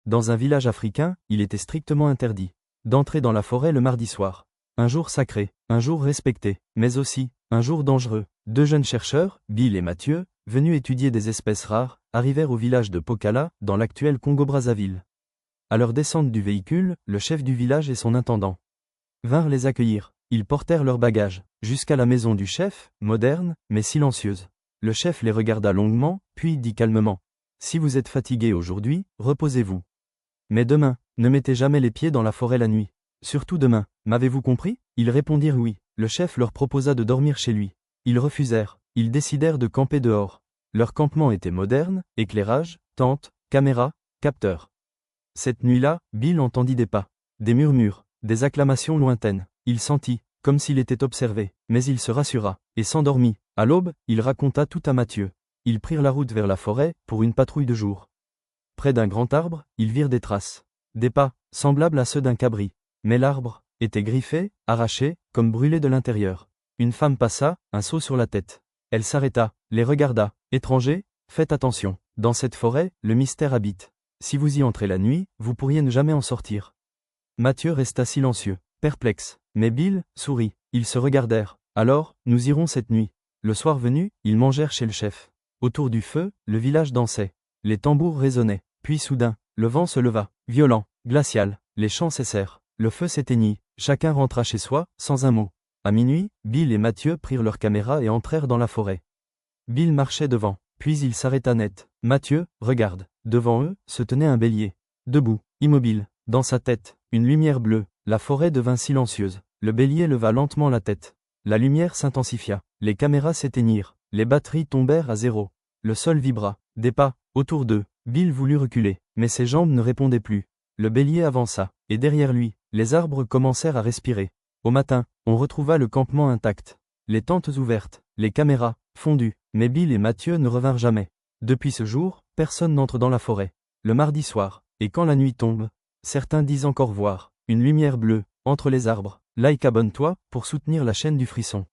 Dans un village africain, il était strictement interdit d'entrer dans la forêt le mardi soir. Un jour sacré, un jour respecté, mais aussi un jour dangereux. Deux jeunes chercheurs, Bill et Mathieu, venus étudier des espèces rares, arrivèrent au village de Pokala, dans l'actuel Congo-Brazzaville. À leur descente du véhicule, le chef du village et son intendant vinrent les accueillir. Ils portèrent leurs bagages jusqu'à la maison du chef, moderne, mais silencieuse. Le chef les regarda longuement, puis dit calmement: « Si vous êtes fatigués aujourd'hui, reposez-vous. Mais demain, ne mettez jamais les pieds dans la forêt la nuit. Surtout demain, m'avez-vous compris ?» Ils répondirent oui. Le chef leur proposa de dormir chez lui. Ils refusèrent. Ils décidèrent de camper dehors. Leur campement était moderne, éclairage, tente, caméra, capteur. Cette nuit-là, Bill entendit des pas, des murmures, des acclamations lointaines. Il sentit, comme s'il était observé, mais il se rassura, et s'endormit. À l'aube, il raconta tout à Mathieu. Ils prirent la route vers la forêt, pour une patrouille de jour. Près d'un grand arbre, ils virent des traces. Des pas, semblables à ceux d'un cabri. Mais l'arbre était griffé, arraché, comme brûlé de l'intérieur. Une femme passa, un seau sur la tête. Elle s'arrêta, les regarda. « Étrangers, faites attention. Dans cette forêt, le mystère habite. Si vous y entrez la nuit, vous pourriez ne jamais en sortir. » Mathieu resta silencieux, perplexe. Mais Bill sourit. Ils se regardèrent. « Alors, nous irons cette nuit. » Le soir venu, ils mangèrent chez le chef. Autour du feu, le village dansait. Les tambours résonnaient. Puis soudain, le vent se leva, violent, glacial. Les chants cessèrent. Le feu s'éteignit. Chacun rentra chez soi, sans un mot. À minuit, Bill et Mathieu prirent leurs caméras et entrèrent dans la forêt. Bill marchait devant, puis il s'arrêta net. « Mathieu, regarde. » Devant eux, se tenait un bélier. Debout, immobile, dans sa tête, une lumière bleue. La forêt devint silencieuse. Le bélier leva lentement la tête. La lumière s'intensifia. Les caméras s'éteignirent. Les batteries tombèrent à zéro. Le sol vibra. Des pas, autour d'eux. Bill voulut reculer, mais ses jambes ne répondaient plus. Le bélier avança, et derrière lui, les arbres commencèrent à respirer. Au matin, on retrouva le campement intact. Les tentes ouvertes, les caméras, fondues, mais Bill et Mathieu ne revinrent jamais. Depuis ce jour, personne n'entre dans la forêt. Le mardi soir, et quand la nuit tombe, certains disent encore voir une lumière bleue, entre les arbres. Like, abonne-toi, pour soutenir la chaîne du Frisson.